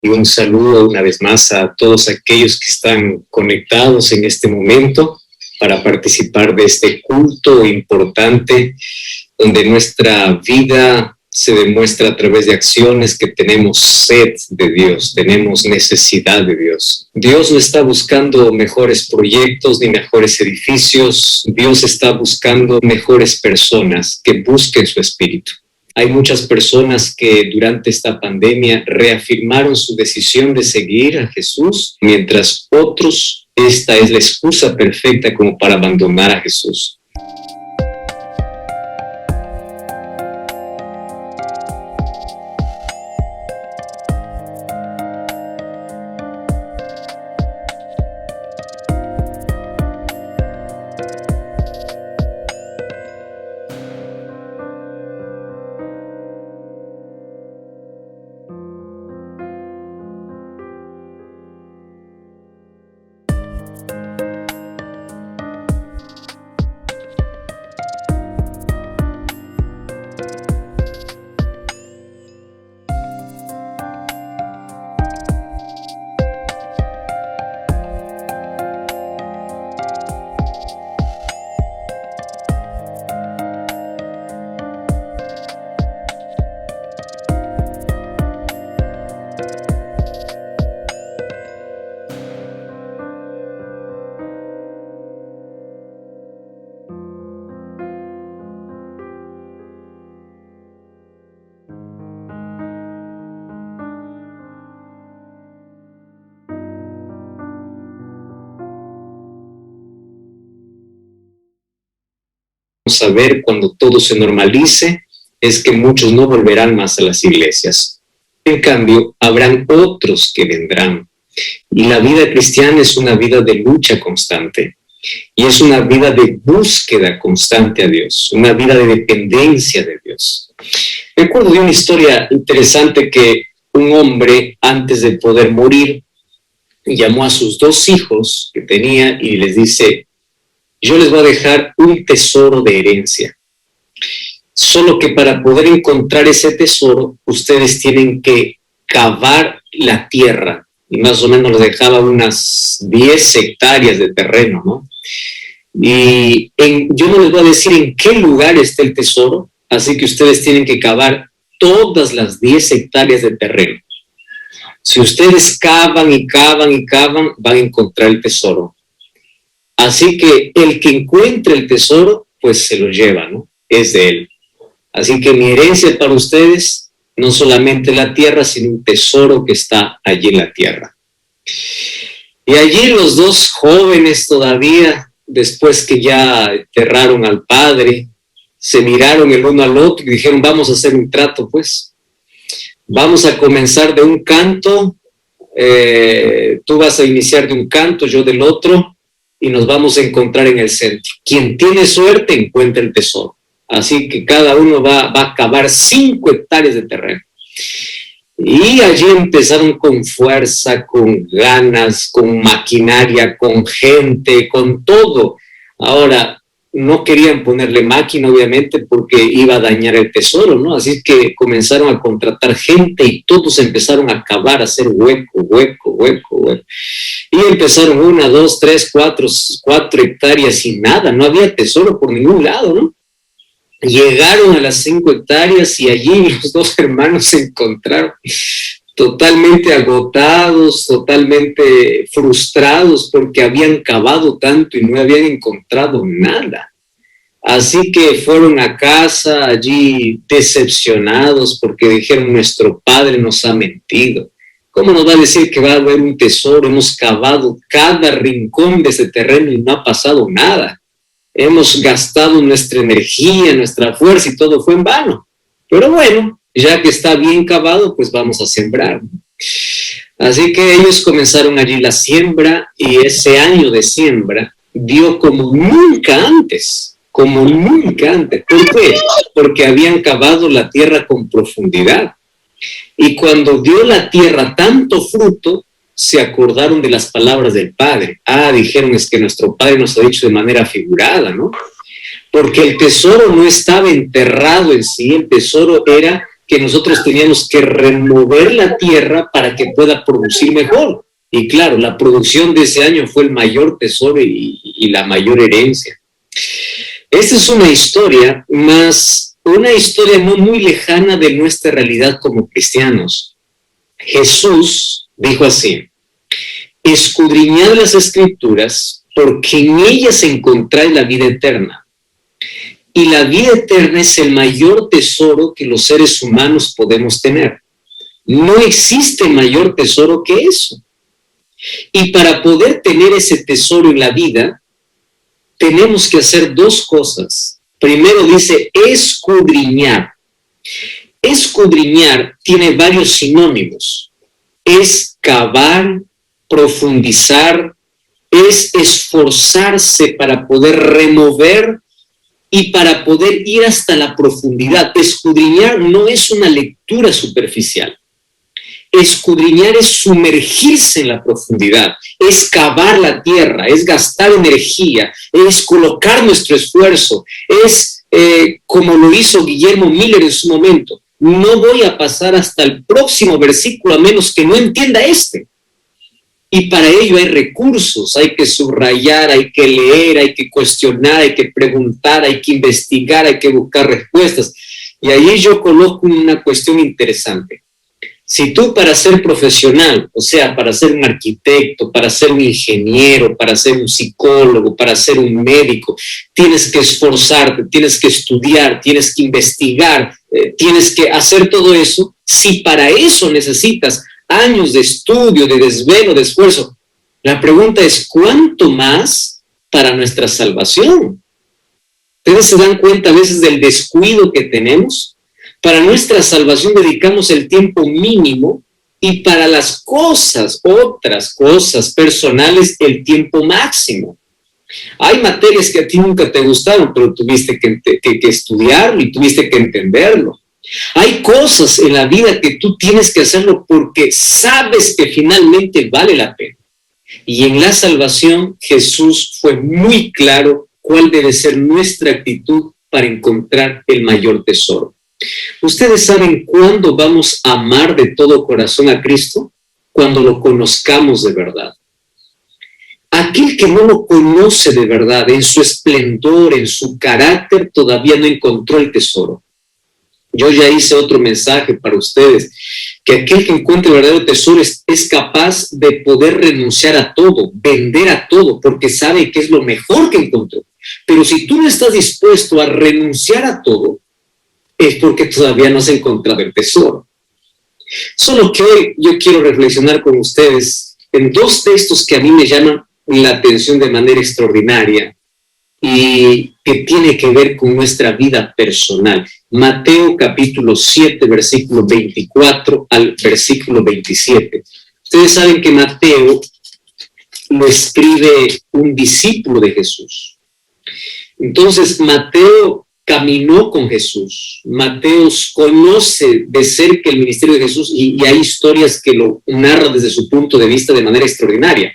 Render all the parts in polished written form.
y un saludo una vez más a todos aquellos que están conectados en este momento para participar de este culto importante donde nuestra vida se demuestra a través de acciones que tenemos sed de Dios, tenemos necesidad de Dios. Dios no está buscando mejores proyectos ni mejores edificios, Dios está buscando mejores personas que busquen su espíritu. Hay muchas personas que durante esta pandemia reafirmaron su decisión de seguir a Jesús, mientras otros, esta es la excusa perfecta como para abandonar a Jesús. A ver cuando todo se normalice es que muchos no volverán más a las iglesias. En cambio, habrán otros que vendrán. Y la vida cristiana es una vida de lucha constante. Y es una vida de búsqueda constante a Dios, una vida de dependencia de Dios. Me acuerdo de una historia interesante que un hombre, antes de poder morir, llamó a sus 2 hijos que tenía y les dice: yo les voy a dejar un tesoro de herencia. Solo que para poder encontrar ese tesoro, ustedes tienen que cavar la tierra. Y más o menos les dejaba unas 10 hectáreas de terreno, ¿no? Y yo no les voy a decir en qué lugar está el tesoro, así que ustedes tienen que cavar todas las 10 hectáreas de terreno. Si ustedes cavan y cavan y cavan, van a encontrar el tesoro. Así que el que encuentre el tesoro, pues se lo lleva, ¿no? Es de él. Así que mi herencia para ustedes, no solamente la tierra, sino un tesoro que está allí en la tierra. Y allí los 2 jóvenes todavía, después que ya enterraron al padre, se miraron el uno al otro y dijeron: vamos a hacer un trato, pues. Vamos a comenzar de un canto, tú vas a iniciar de un canto, yo del otro, y nos vamos a encontrar en el centro. Quien tiene suerte encuentra el tesoro. Así que cada uno va a cavar 5 hectáreas de terreno. Y allí empezaron con fuerza, con ganas, con maquinaria, con gente, con todo. Ahora, no querían ponerle máquina, obviamente, porque iba a dañar el tesoro, ¿no? Así que comenzaron a contratar gente y todos empezaron a cavar, a hacer hueco. Y empezaron 1, 2, 3, 4 hectáreas y nada, no había tesoro por ningún lado, ¿no? Llegaron a las 5 hectáreas y allí los 2 hermanos se encontraron totalmente agotados, totalmente frustrados porque habían cavado tanto y no habían encontrado nada. Así que fueron a casa allí decepcionados porque dijeron: nuestro padre nos ha mentido. ¿Cómo nos va a decir que va a haber un tesoro? Hemos cavado cada rincón de ese terreno y no ha pasado nada. Hemos gastado nuestra energía, nuestra fuerza y todo fue en vano. Pero bueno, ya que está bien cavado, pues vamos a sembrar. Así que ellos comenzaron allí la siembra y ese año de siembra dio como nunca antes. ¿Por qué? Porque habían cavado la tierra con profundidad. Y cuando dio la tierra tanto fruto, se acordaron de las palabras del Padre. Dijeron: es que nuestro Padre nos ha dicho de manera figurada, ¿no? Porque el tesoro no estaba enterrado en sí, el tesoro era que nosotros teníamos que remover la tierra para que pueda producir mejor. Y claro, la producción de ese año fue el mayor tesoro y la mayor herencia. Esta es una historia no muy lejana de nuestra realidad como cristianos. Jesús dijo así: escudriñad las Escrituras, porque en ellas encontráis la vida eterna. Y la vida eterna es el mayor tesoro que los seres humanos podemos tener. No existe mayor tesoro que eso. Y para poder tener ese tesoro en la vida, tenemos que hacer dos cosas. Primero dice escudriñar. Escudriñar tiene varios sinónimos. Es cavar, profundizar, es esforzarse para poder remover y para poder ir hasta la profundidad. Escudriñar no es una lectura superficial. Escudriñar es sumergirse en la profundidad, es cavar la tierra, es gastar energía, es colocar nuestro esfuerzo, es como lo hizo Guillermo Miller en su momento. No voy a pasar hasta el próximo versículo a menos que no entienda este. Y para ello hay recursos, hay que subrayar, hay que leer, hay que cuestionar, hay que preguntar, hay que investigar, hay que buscar respuestas. Y ahí yo coloco una cuestión interesante. Si tú para ser profesional, o sea, para ser un arquitecto, para ser un ingeniero, para ser un psicólogo, para ser un médico, tienes que esforzarte, tienes que estudiar, tienes que investigar, tienes que hacer todo eso, si para eso necesitas años de estudio, de desvelo, de esfuerzo, la pregunta es, ¿cuánto más para nuestra salvación? ¿Ustedes se dan cuenta a veces del descuido que tenemos? Para nuestra salvación dedicamos el tiempo mínimo y para las otras cosas personales, el tiempo máximo. Hay materias que a ti nunca te gustaron, pero tuviste que estudiarlo y tuviste que entenderlo. Hay cosas en la vida que tú tienes que hacerlo porque sabes que finalmente vale la pena. Y en la salvación Jesús fue muy claro cuál debe ser nuestra actitud para encontrar el mayor tesoro. ¿Ustedes saben cuándo vamos a amar de todo corazón a Cristo? Cuando lo conozcamos de verdad. Aquel que no lo conoce de verdad, en su esplendor, en su carácter, todavía no encontró el tesoro. Yo ya hice otro mensaje para ustedes, que aquel que encuentre el verdadero tesoro es capaz de poder renunciar a todo, vender a todo, porque sabe que es lo mejor que encontró. Pero si tú no estás dispuesto a renunciar a todo, es porque todavía no has encontrado el tesoro. Solo que hoy yo quiero reflexionar con ustedes en dos textos que a mí me llaman la atención de manera extraordinaria y que tiene que ver con nuestra vida personal. Mateo capítulo 7, versículo 24 al versículo 27. Ustedes saben que Mateo lo escribe un discípulo de Jesús. Entonces, Mateo caminó con Jesús. Mateo conoce de cerca el ministerio de Jesús y hay historias que lo narran desde su punto de vista de manera extraordinaria.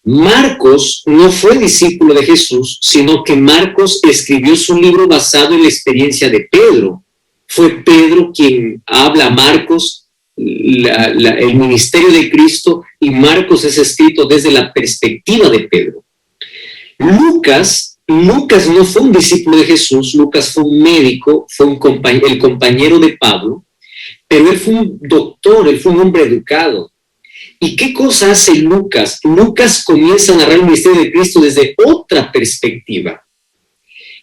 Marcos no fue discípulo de Jesús, sino que Marcos escribió su libro basado en la experiencia de Pedro. Fue Pedro quien habla a Marcos, el ministerio de Cristo, y Marcos es escrito desde la perspectiva de Pedro. Lucas no fue un discípulo de Jesús, Lucas fue un médico, fue el compañero de Pablo, pero él fue un doctor, él fue un hombre educado. ¿Y qué cosa hace Lucas? Lucas comienza a narrar el ministerio de Cristo desde otra perspectiva.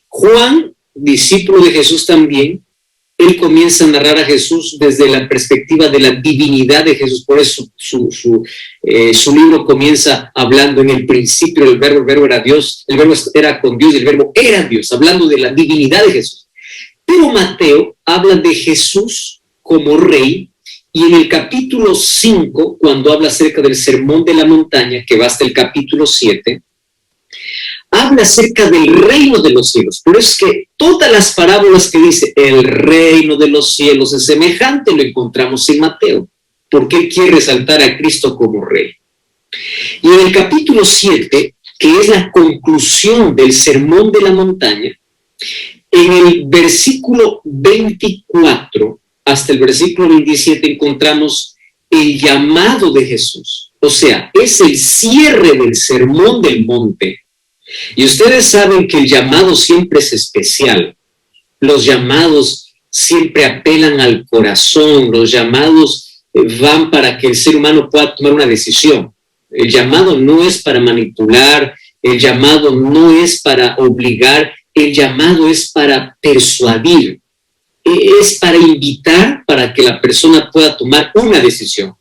Juan, discípulo de Jesús también, él comienza a narrar a Jesús desde la perspectiva de la divinidad de Jesús. Por eso su libro comienza hablando en el principio del verbo, el verbo era Dios, el verbo era con Dios y el verbo era Dios, hablando de la divinidad de Jesús. Pero Mateo habla de Jesús como rey, y en el capítulo 5, cuando habla acerca del sermón de la montaña, que va hasta el capítulo 7, habla acerca del reino de los cielos. Por eso es que todas las parábolas que dice el reino de los cielos es semejante, lo encontramos en Mateo, porque él quiere resaltar a Cristo como rey. Y en el capítulo 7, que es la conclusión del sermón de la montaña, en el versículo 24, hasta el versículo 27 encontramos el llamado de Jesús. O sea, es el cierre del Sermón del Monte. Y ustedes saben que el llamado siempre es especial. Los llamados siempre apelan al corazón. Los llamados van para que el ser humano pueda tomar una decisión. El llamado no es para manipular, el llamado no es para obligar, el llamado es para persuadir, es para invitar para que la persona pueda tomar una decisión.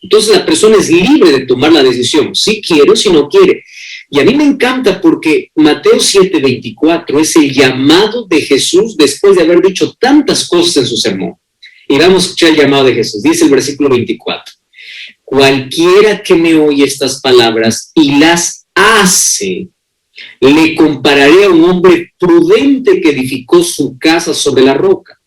Entonces la persona es libre de tomar la decisión, si quiere o si no quiere. Y a mí me encanta porque Mateo 7:24 es el llamado de Jesús después de haber dicho tantas cosas en su sermón. Y vamos a escuchar el llamado de Jesús. Dice el versículo 24. Cualquiera que me oye estas palabras y las hace, le compararé a un hombre prudente que edificó su casa sobre la roca.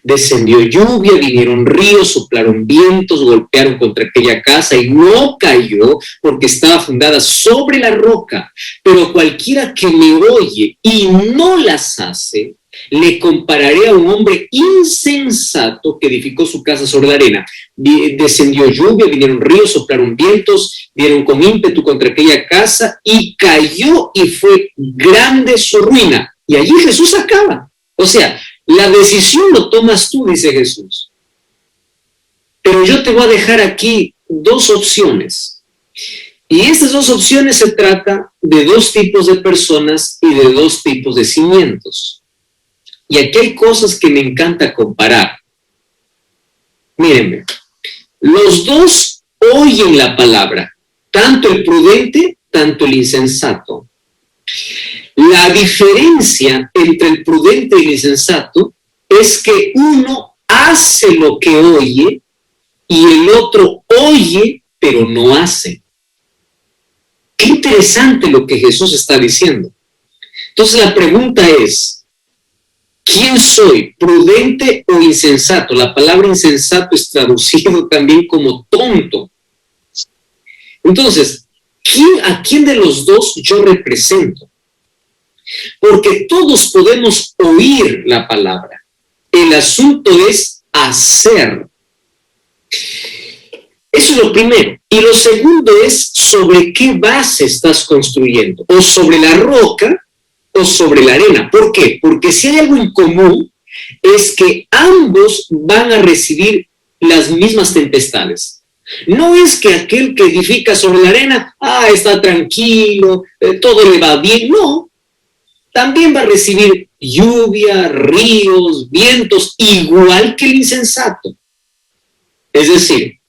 Descendió lluvia, vinieron ríos, soplaron vientos, golpearon contra aquella casa y no cayó porque estaba fundada sobre la roca. Pero cualquiera que me oye y no las hace, le compararé a un hombre insensato que edificó su casa sobre la arena. Descendió lluvia, vinieron ríos, soplaron vientos, dieron con ímpetu contra aquella casa y cayó y fue grande su ruina. Y allí Jesús acaba. O sea, la decisión lo tomas tú, dice Jesús. Pero yo te voy a dejar aquí dos opciones. Y estas dos opciones se trata de dos tipos de personas y de dos tipos de cimientos. Y aquí hay cosas que me encanta comparar. Mírenme, los dos oyen la palabra, tanto el prudente, tanto el insensato. La diferencia entre el prudente y el insensato es que uno hace lo que oye y el otro oye, pero no hace. Qué interesante lo que Jesús está diciendo. Entonces la pregunta es, ¿quién soy? ¿Prudente o insensato? La palabra insensato es traducido también como tonto. Entonces, ¿a quién de los dos yo represento? Porque todos podemos oír la palabra. El asunto es hacer. Eso es lo primero. Y lo segundo es sobre qué base estás construyendo. O sobre la roca o sobre la arena. ¿Por qué? Porque si hay algo en común es que ambos van a recibir las mismas tempestades. No es que aquel que edifica sobre la arena, está tranquilo, todo le va bien. No. También va a recibir lluvia, ríos, vientos, igual que el insensato. Es decir,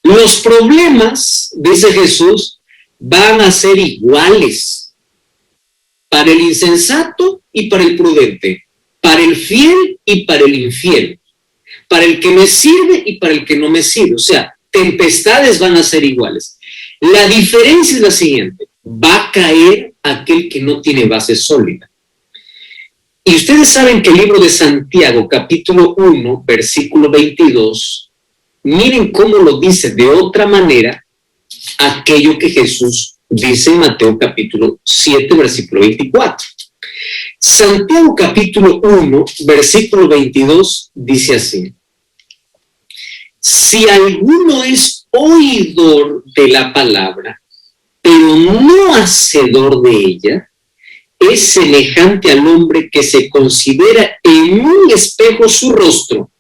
los problemas, dice Jesús, van a ser iguales para el insensato y para el prudente, para el fiel y para el infiel, para el que me sirve y para el que no me sirve. O sea, tempestades van a ser iguales. La diferencia es la siguiente: va a caer aquel que no tiene base sólida. Y ustedes saben que el libro de Santiago, capítulo 1, versículo 22, miren cómo lo dice de otra manera aquello que Jesús dice en Mateo capítulo 7, versículo 24. Santiago capítulo 1, versículo 22 dice así: si alguno es oidor de la palabra, pero no hacedor de ella, es semejante al hombre que se considera en un espejo su rostro,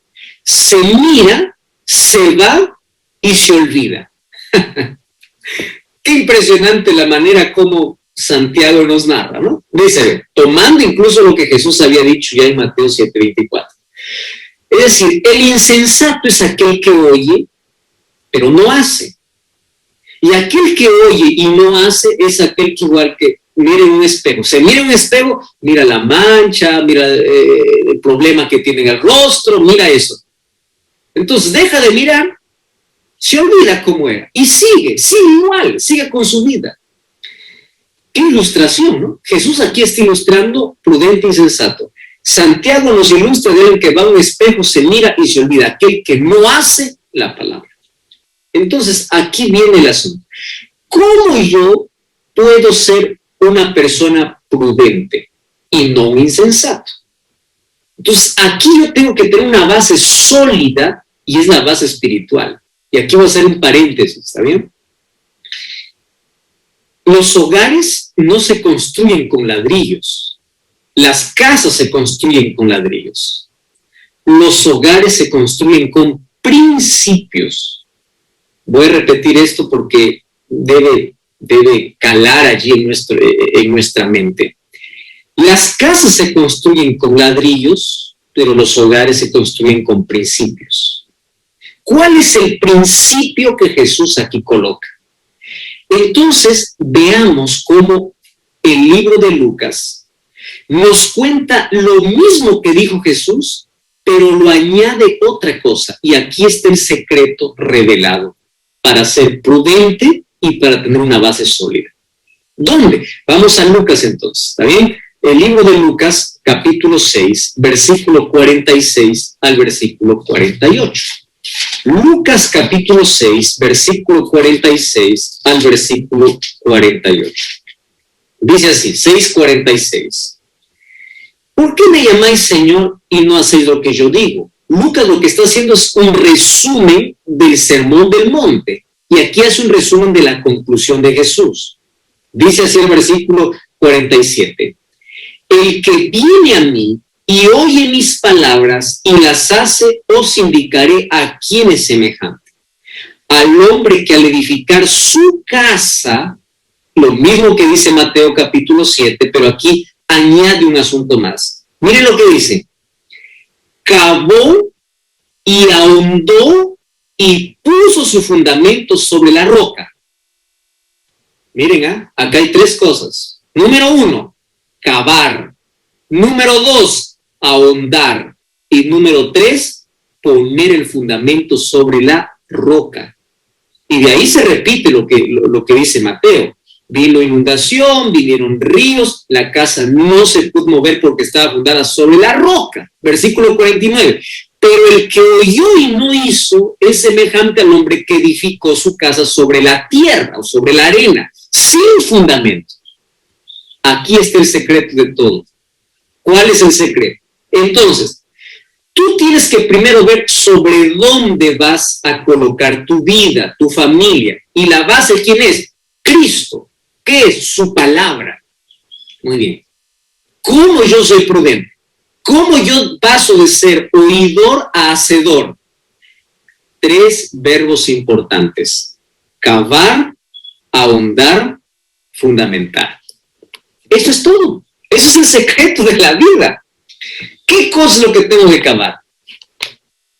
se mira, se va y se olvida. Qué impresionante la manera como Santiago nos narra, ¿no? Dice, tomando incluso lo que Jesús había dicho ya en Mateo 7:24. Es decir, el insensato es aquel que oye, pero no hace. Y aquel que oye y no hace es aquel que igual que mira en un espejo. Se mira en un espejo, mira la mancha, mira el problema que tiene en el rostro, mira eso. Entonces deja de mirar, se olvida cómo era y sigue igual, sigue con su vida. Qué ilustración, ¿no? Jesús aquí está ilustrando prudente y sensato. Santiago nos ilustra de él que va a un espejo, se mira y se olvida, aquel que no hace la palabra. Entonces aquí viene el asunto. ¿Cómo yo puedo ser una persona prudente y no un insensato? Entonces, aquí yo tengo que tener una base sólida y es la base espiritual. Y aquí voy a hacer un paréntesis, ¿está bien? Los hogares no se construyen con ladrillos. Las casas se construyen con ladrillos. Los hogares se construyen con principios. Voy a repetir esto porque debe calar allí en nuestra mente. Las casas se construyen con ladrillos, pero los hogares se construyen con principios. ¿Cuál es el principio que Jesús aquí coloca? Entonces, veamos cómo el libro de Lucas nos cuenta lo mismo que dijo Jesús, pero lo añade otra cosa. Y aquí está el secreto revelado para ser prudente y para tener una base sólida. ¿Dónde? Vamos a Lucas entonces, ¿está bien? El libro de Lucas, capítulo 6, versículo 46 al versículo 48. Lucas, capítulo 6, versículo 46 al versículo 48. Dice así, 6:46. ¿Por qué me llamáis Señor y no hacéis lo que yo digo? Lucas lo que está haciendo es un resumen del Sermón del Monte. Y aquí hace un resumen de la conclusión de Jesús. Dice así el versículo 47. El que viene a mí y oye mis palabras y las hace, os indicaré a quién es semejante. Al hombre que al edificar su casa, lo mismo que dice Mateo capítulo 7, pero aquí añade un asunto más. Miren lo que dice. Cavó y ahondó y puso su fundamento sobre la roca. Miren, acá hay tres cosas. Número 1, cavar. Número 2, ahondar. Y número 3, poner el fundamento sobre la roca. Y de ahí se repite lo que dice Mateo. Vino inundación, vinieron ríos, la casa no se pudo mover porque estaba fundada sobre la roca. Versículo 49. Pero el que oyó y no hizo es semejante al hombre que edificó su casa sobre la tierra o sobre la arena, sin fundamento. Aquí está el secreto de todo. ¿Cuál es el secreto? Entonces, tú tienes que primero ver sobre dónde vas a colocar tu vida, tu familia. Y la base, ¿quién es? Cristo. ¿Qué es? Su palabra. Muy bien. ¿Cómo yo soy prudente? ¿Cómo yo paso de ser oidor a hacedor? 3 verbos importantes. Cavar, ahondar, fundamentar. Eso es todo. Eso es el secreto de la vida. ¿Qué cosa es lo que tengo que cavar?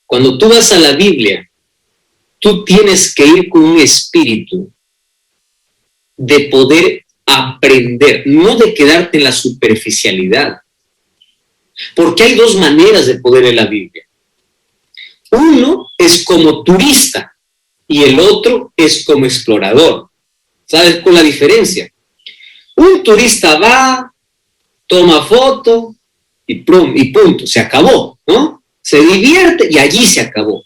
Cuando tú vas a la Biblia, tú tienes que ir con un espíritu de poder aprender, no de quedarte en la superficialidad. Porque hay 2 maneras de poder leer la Biblia. Uno es como turista y el otro es como explorador. ¿Sabes cuál es la diferencia? Un turista va, toma foto y punto, se acabó, ¿no? Se divierte y allí se acabó.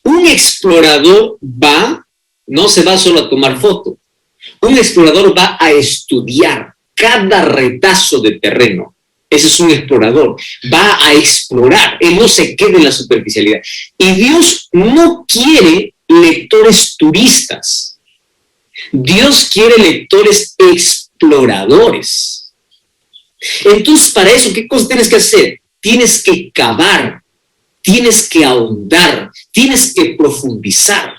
Un explorador va, no se va solo a tomar foto. Un explorador va a estudiar cada retazo de terreno. Ese es un explorador. Va a explorar. Él no se queda en la superficialidad. Y Dios no quiere lectores turistas. Dios quiere lectores exploradores. Entonces, para eso, ¿qué cosa tienes que hacer? Tienes que cavar, tienes que ahondar, tienes que profundizar.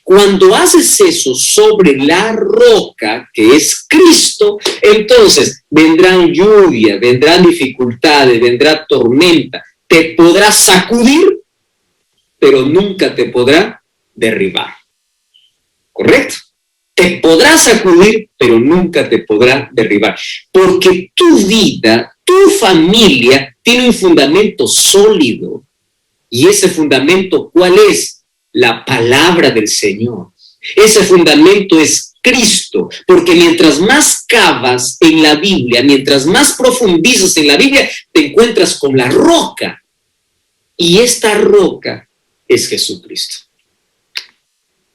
Cuando haces eso sobre la roca, que es Cristo, entonces vendrán lluvia, vendrán dificultades, vendrá tormenta. Te podrá sacudir, pero nunca te podrá derribar. ¿Correcto? Te podrá sacudir, pero nunca te podrá derribar. Porque tu vida, tu familia, tiene un fundamento sólido. ¿Y ese fundamento cuál es? La palabra del Señor. Ese fundamento es Cristo, porque mientras más cavas en la Biblia, mientras más profundizas en la Biblia, te encuentras con la roca. Y esta roca es Jesucristo.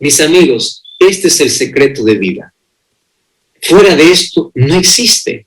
Mis amigos, este es el secreto de vida. Fuera de esto no existe.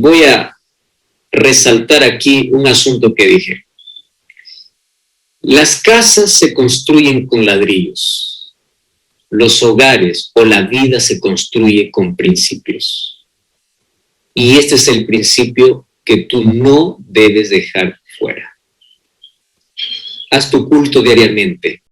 voy a resaltar aquí un asunto que dije. Las casas se construyen con ladrillos. Los hogares o la vida se construye con principios. Y este es el principio que tú no debes dejar fuera. Haz tu culto diariamente.